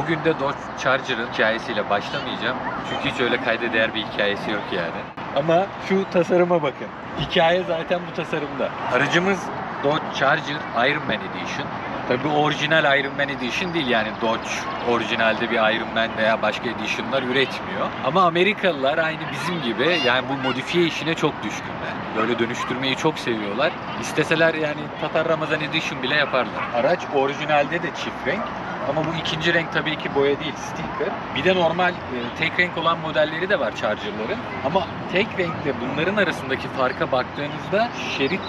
Bugün de Dodge Charger'ın hikayesiyle başlamayacağım. Çünkü hiç öyle kayda değer bir hikayesi yok yani. Ama şu tasarıma bakın. Hikaye zaten bu tasarımda. Aracımız Dodge Charger Iron Man Edition. Tabii bu orijinal Iron Man Edition değil, yani Dodge orijinalde bir Iron Man veya başka edition'lar üretmiyor. Ama Amerikalılar aynı bizim gibi yani bu modifiye işine çok düşkünler. Böyle dönüştürmeyi çok seviyorlar. İsteseler yani Tatar Ramazan Edition bile yaparlar. Araç orijinalde de çift renk. Ama bu ikinci renk tabii ki boya değil, sticker. Bir de normal tek renk olan modelleri de var Charger'ların. Ama tek renkle bunların arasındaki farka baktığınızda şerit,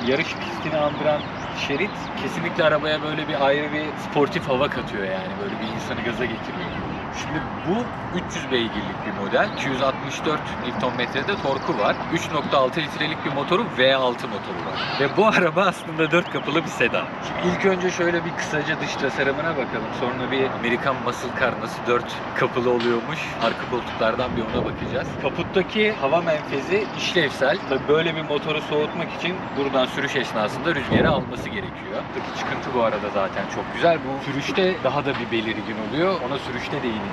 yarış pistini andıran şerit kesinlikle arabaya böyle bir ayrı bir sportif hava katıyor yani. Böyle bir insanı gaza getiriyor. Şimdi bu 300 beygirlik bir model. 264 Nm'de torku var. 3.6 litrelik bir motoru, V6 motoru var. Ve bu araba aslında 4 kapılı bir sedan. Şimdi ilk önce şöyle bir kısaca dış tasarımına bakalım. Sonra bir Amerikan Muscle Car nasıl 4 kapılı oluyormuş. Arka koltuklardan bir ona bakacağız. Kaputtaki hava menfezi işlevsel. Tabii böyle bir motoru soğutmak için buradan sürüş esnasında rüzgarı alması gerekiyor. Buradaki çıkıntı bu arada zaten çok güzel. Bu sürüşte daha da bir belirgin oluyor. Ona sürüşte değineceğim.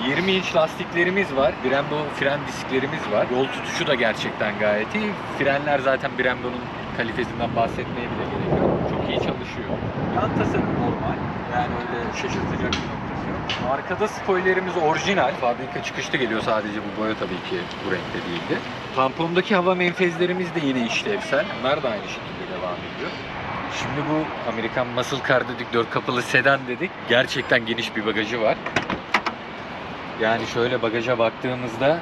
20 inç lastiklerimiz var. Brembo fren disklerimiz var. Yol tutuşu da gerçekten gayet iyi. Frenler zaten Brembo'nun kalitesinden bahsetmeye bile gerek yok. Çok iyi çalışıyor. Yan tasarım normal. Yani öyle şaşırtacak bir noktası yok. Arkada spoilerimiz orijinal. Fabrika çıkışlı geliyor, sadece bu boya tabii ki bu renkte değildi. Tampondaki hava menfezlerimiz de yine işlevsel. Bunlar da aynı şekilde devam ediyor. Şimdi bu Amerikan Muscle Car dedik, 4 kapılı sedan dedik. Gerçekten geniş bir bagajı var. Yani şöyle bagaja baktığımızda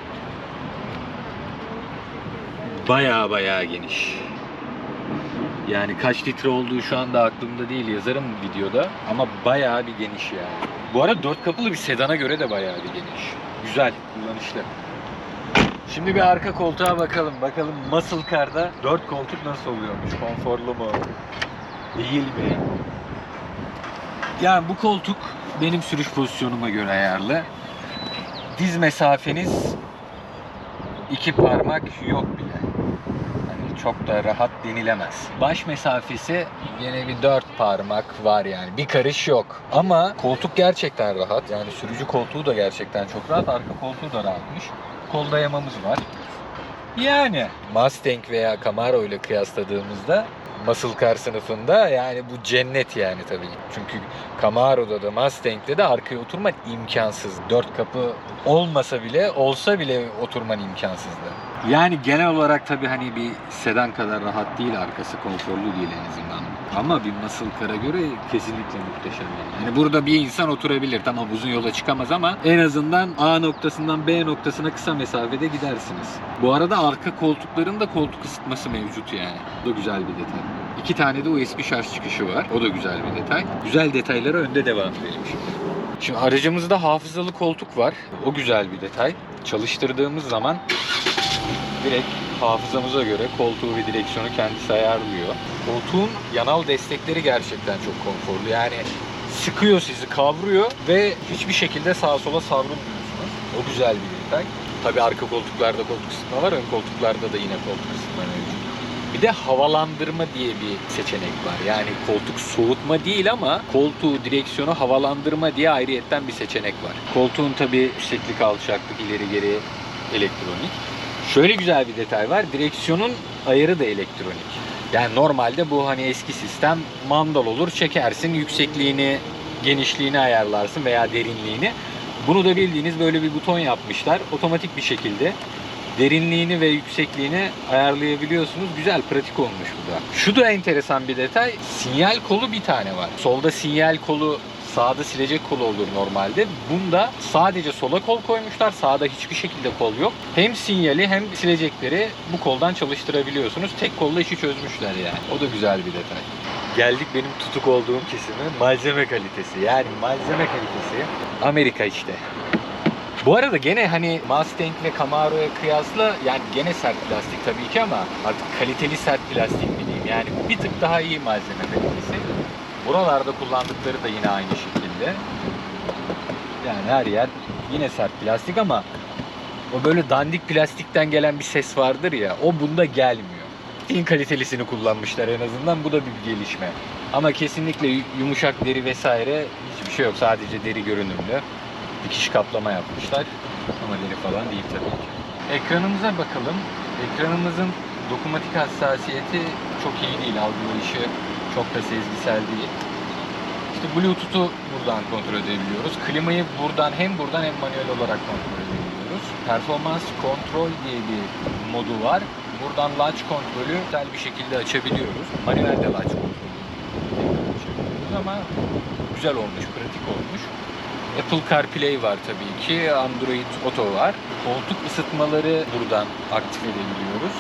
bayağı geniş. Yani kaç litre olduğu şu anda aklımda değil, yazarım videoda, ama bayağı bir geniş yani. Bu arada 4 kapılı bir sedana göre de bayağı bir geniş. Güzel, kullanışlı. Şimdi bir arka koltuğa bakalım. Bakalım Muscle Car'da 4 koltuk nasıl oluyormuş? Konforlu mu? Değil mi? Yani bu koltuk benim sürüş pozisyonuma göre ayarlı. Diz mesafeniz 2 parmak yok bile. Hani çok da rahat denilemez. Baş mesafesi yine bir 4 parmak var yani. Bir karış yok. Ama koltuk gerçekten rahat. Yani sürücü koltuğu da gerçekten çok rahat. Arka koltuğu da rahatmış. Kol dayamamız var. Yani Mustang veya Camaro ile kıyasladığımızda Muscle Car sınıfında yani bu cennet yani tabii. Çünkü Camaro'da da Mustang'de de arkaya oturman imkansız. 4 kapı olsa bile oturman imkansızdı. Yani genel olarak tabii hani bir sedan kadar rahat değil, arkası konforlu değil en azından. Ama bir Muscle Car'a göre kesinlikle muhteşem yani. Yani burada bir insan oturabilir. Tamam, uzun yola çıkamaz ama en azından A noktasından B noktasına kısa mesafede gidersiniz. Bu arada arka koltukların da koltuk ısıtması mevcut yani. Bu da güzel bir detay. 2 tane de USB şarj çıkışı var. O da güzel bir detay. Güzel detaylara önde devam edelim şimdi. Şimdi aracımızda hafızalı koltuk var. O güzel bir detay. Çalıştırdığımız zaman direkt hafızamıza göre koltuğu ve direksiyonu kendisi ayarlıyor. Koltuğun yanal destekleri gerçekten çok konforlu. Yani sıkıyor sizi, kavruyor ve hiçbir şekilde sağa sola savrulmuyorsunuz. O güzel bir detay. Tabii arka koltuklarda koltuk ısıtma var, ön koltuklarda da yine koltuk ısıtma mevcut. Bir de havalandırma diye bir seçenek var. Yani koltuk soğutma değil ama koltuğu, direksiyonu havalandırma diye ayrıyetten bir seçenek var. Koltuğun tabii yükseklik, alçaklık, ileri geri elektronik. Şöyle güzel bir detay var. Direksiyonun ayarı da elektronik. Yani normalde bu hani eski sistem mandal olur, çekersin, yüksekliğini, genişliğini ayarlarsın veya derinliğini. Bunu da bildiğiniz böyle bir buton yapmışlar. Otomatik bir şekilde derinliğini ve yüksekliğini ayarlayabiliyorsunuz. Güzel, pratik olmuş bu da. Şu da enteresan bir detay. Sinyal kolu bir tane var. Solda sinyal kolu, sağda silecek kolu olur normalde. Bunda sadece sola kol koymuşlar. Sağda hiçbir şekilde kol yok. Hem sinyali hem silecekleri bu koldan çalıştırabiliyorsunuz. Tek kolla işi çözmüşler yani. O da güzel bir detay. Geldik benim tutuk olduğum kesime. Malzeme kalitesi. Yani malzeme kalitesi Amerika işte. Bu arada gene hani Mustang ve Camaro'ya kıyasla yani gene sert plastik tabii ki ama artık kaliteli sert plastik mi diyeyim. Yani bir tık daha iyi malzeme kalitesi. Buralarda kullandıkları da yine aynı şekilde. Yani her yer yine sert plastik ama o böyle dandik plastikten gelen bir ses vardır ya, o bunda gelmiyor. En kalitelisini kullanmışlar en azından, bu da bir gelişme. Ama kesinlikle yumuşak deri vesaire hiçbir şey yok. Sadece deri görünümlü. Dikiş kaplama yapmışlar. Ama deri falan değil tabii ki. Ekranımıza bakalım. Ekranımızın dokunmatik hassasiyeti çok iyi değil. Algılayışı çok da sezgisel değil. İşte Bluetooth'u buradan kontrol edebiliyoruz. Klimayı buradan hem manuel olarak kontrol edebiliyoruz. Performans kontrol diye bir modu var. Buradan latch kontrolü güzel bir şekilde açabiliyoruz. Manuel de latch kontrolü açabiliyoruz ama güzel olmuş, pratik olmuş. Apple CarPlay var tabii ki. Android Auto var. Koltuk ısıtmaları buradan aktif edebiliyoruz.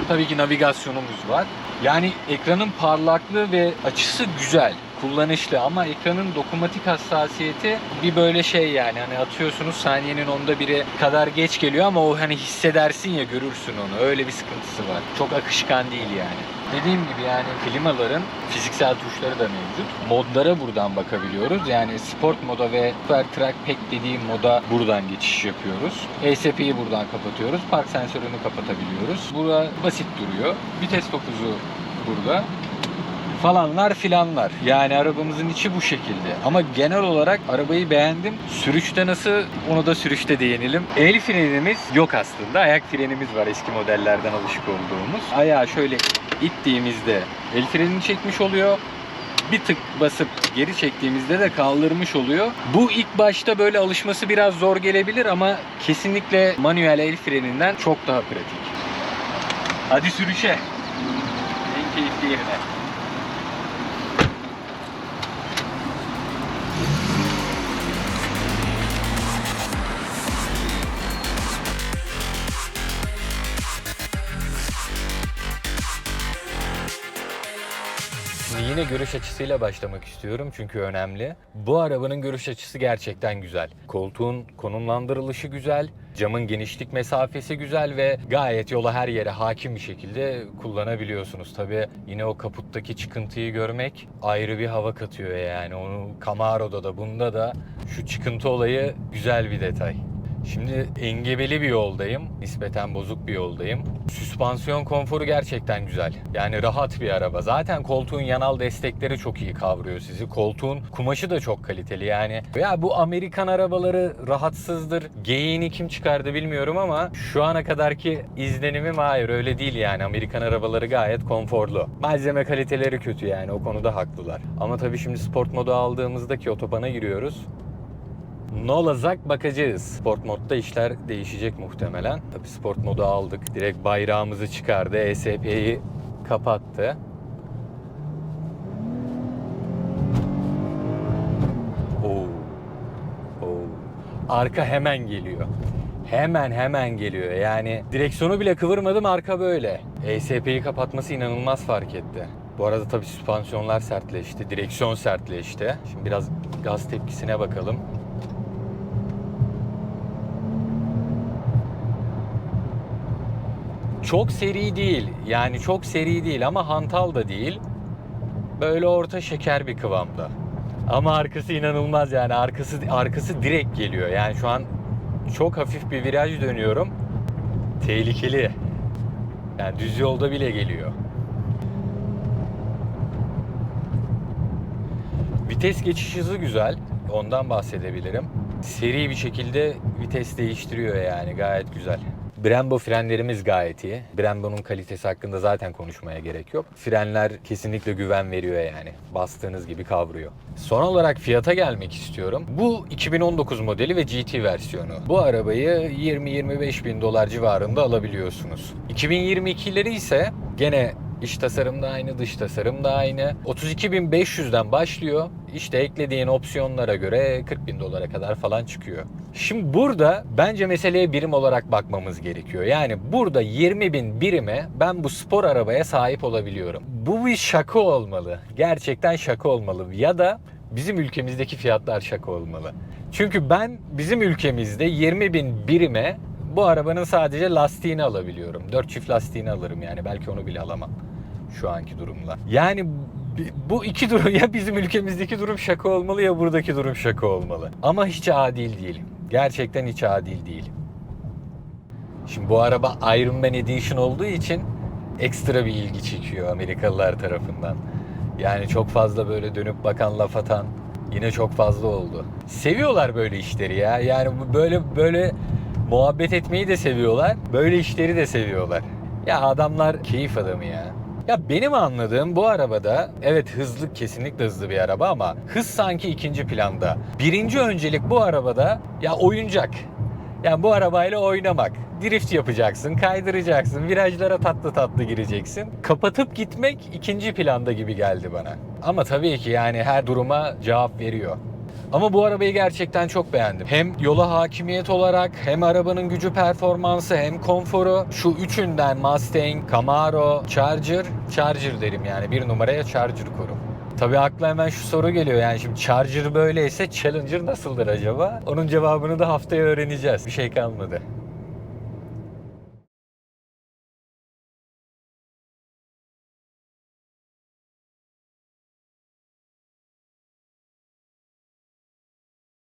Tabii ki navigasyonumuz var. Yani ekranın parlaklığı ve açısı güzel, kullanışlı ama ekranın dokunmatik hassasiyeti bir böyle şey yani hani atıyorsunuz saniyenin 1/10 kadar geç geliyor ama o hani hissedersin ya, görürsün onu. Öyle bir sıkıntısı var. Çok akışkan değil yani. Dediğim gibi yani klimaların fiziksel tuşları da mevcut. Modlara buradan bakabiliyoruz. Yani sport moda ve Super Track Pack dediğim moda buradan geçiş yapıyoruz. ESP'yi buradan kapatıyoruz. Park sensörünü kapatabiliyoruz. Bura basit duruyor. Vites topuzu burada. Falanlar filanlar. Yani arabamızın içi bu şekilde. Ama genel olarak arabayı beğendim. Sürüşte nasıl? Onu da sürüşte değinelim. El frenimiz yok aslında. Ayak frenimiz var eski modellerden alışık olduğumuz. Ayağı şöyle ittiğimizde el frenini çekmiş oluyor. Bir tık basıp geri çektiğimizde de kaldırmış oluyor. Bu ilk başta böyle alışması biraz zor gelebilir ama kesinlikle manuel el freninden çok daha pratik. Hadi sürüşe. En keyifli yerine. Şimdi yine görüş açısıyla başlamak istiyorum çünkü önemli. Bu arabanın görüş açısı gerçekten güzel. Koltuğun konumlandırılışı güzel, camın genişlik mesafesi güzel ve gayet yola her yere hakim bir şekilde kullanabiliyorsunuz. Tabii yine o kaputtaki çıkıntıyı görmek ayrı bir hava katıyor yani. Onu Camaro'da da bunda da şu çıkıntı olayı güzel bir detay. Şimdi engebeli bir yoldayım. Nispeten bozuk bir yoldayım. Süspansiyon konforu gerçekten güzel. Yani rahat bir araba. Zaten koltuğun yanal destekleri çok iyi kavruyor sizi. Koltuğun kumaşı da çok kaliteli yani. Ya bu Amerikan arabaları rahatsızdır. Geyiğini kim çıkardı bilmiyorum ama şu ana kadarki izlenimim hayır öyle değil yani. Amerikan arabaları gayet konforlu. Malzeme kaliteleri kötü yani, o konuda haklılar. Ama tabii şimdi sport modu aldığımızda ki otobana giriyoruz. Ne olacak bakacağız. Sport modda işler değişecek muhtemelen. Tabii sport modu aldık. Direkt bayrağımızı çıkardı. ESP'yi kapattı. Oo. Oo. Arka hemen geliyor. Hemen geliyor. Yani direksiyonu bile kıvırmadım, arka böyle. ESP'yi kapatması inanılmaz fark etti. Bu arada tabii süspansiyonlar sertleşti. Direksiyon sertleşti. Şimdi biraz gaz tepkisine bakalım. Çok seri değil. Yani çok seri değil ama hantal da değil. Böyle orta şeker bir kıvamda. Ama arkası inanılmaz yani. Arkası direkt geliyor. Yani şu an çok hafif bir viraj dönüyorum. Tehlikeli. Yani düz yolda bile geliyor. Vites geçiş hızı güzel. Ondan bahsedebilirim. Seri bir şekilde vites değiştiriyor yani. Gayet güzel. Brembo frenlerimiz gayet iyi. Brembo'nun kalitesi hakkında zaten konuşmaya gerek yok. Frenler kesinlikle güven veriyor yani. Bastığınız gibi kavruyor. Son olarak fiyata gelmek istiyorum. Bu 2019 modeli ve GT versiyonu. Bu arabayı 20-25 bin dolar civarında alabiliyorsunuz. 2022'leri ise gene İç tasarım da aynı, dış tasarım da aynı. 32.500'den başlıyor. İşte eklediğin opsiyonlara göre 40 bin dolara kadar falan çıkıyor. Şimdi burada bence meseleye birim olarak bakmamız gerekiyor. Yani burada 20 bin birime ben bu spor arabaya sahip olabiliyorum. Bu bir şaka olmalı. Gerçekten şaka olmalı. Ya da bizim ülkemizdeki fiyatlar şaka olmalı. Çünkü ben bizim ülkemizde 20 bin birime bu arabanın sadece lastiğini alabiliyorum. 4 çift lastiğini alırım yani. Belki onu bile alamam şu anki durumla. Yani bu iki durum, ya bizim ülkemizdeki durum şaka olmalı ya buradaki durum şaka olmalı. Ama hiç adil değil. Gerçekten hiç adil değil. Şimdi bu araba Iron Man Edition olduğu için ekstra bir ilgi çekiyor Amerikalılar tarafından. Yani çok fazla böyle dönüp bakan, laf atan yine çok fazla oldu. Seviyorlar böyle işleri ya. Yani böyle muhabbet etmeyi de seviyorlar. Böyle işleri de seviyorlar. Ya adamlar keyif adamı ya. Ya benim anladığım bu arabada evet hızlı, kesinlikle hızlı bir araba ama hız sanki ikinci planda. Birinci öncelik bu arabada ya oyuncak. Yani bu arabayla oynamak. Drift yapacaksın, kaydıracaksın, virajlara tatlı tatlı gireceksin. Kapatıp gitmek ikinci planda gibi geldi bana. Ama tabii ki yani her duruma cevap veriyor. Ama bu arabayı gerçekten çok beğendim. Hem yola hakimiyet olarak, hem arabanın gücü, performansı, hem konforu. Şu üçünden Mustang, Camaro, Charger derim yani. Bir numaraya Charger korum. Tabii akla hemen şu soru geliyor, yani şimdi Charger böyleyse Challenger nasıldır acaba? Onun cevabını da haftaya öğreneceğiz. Bir şey kalmadı.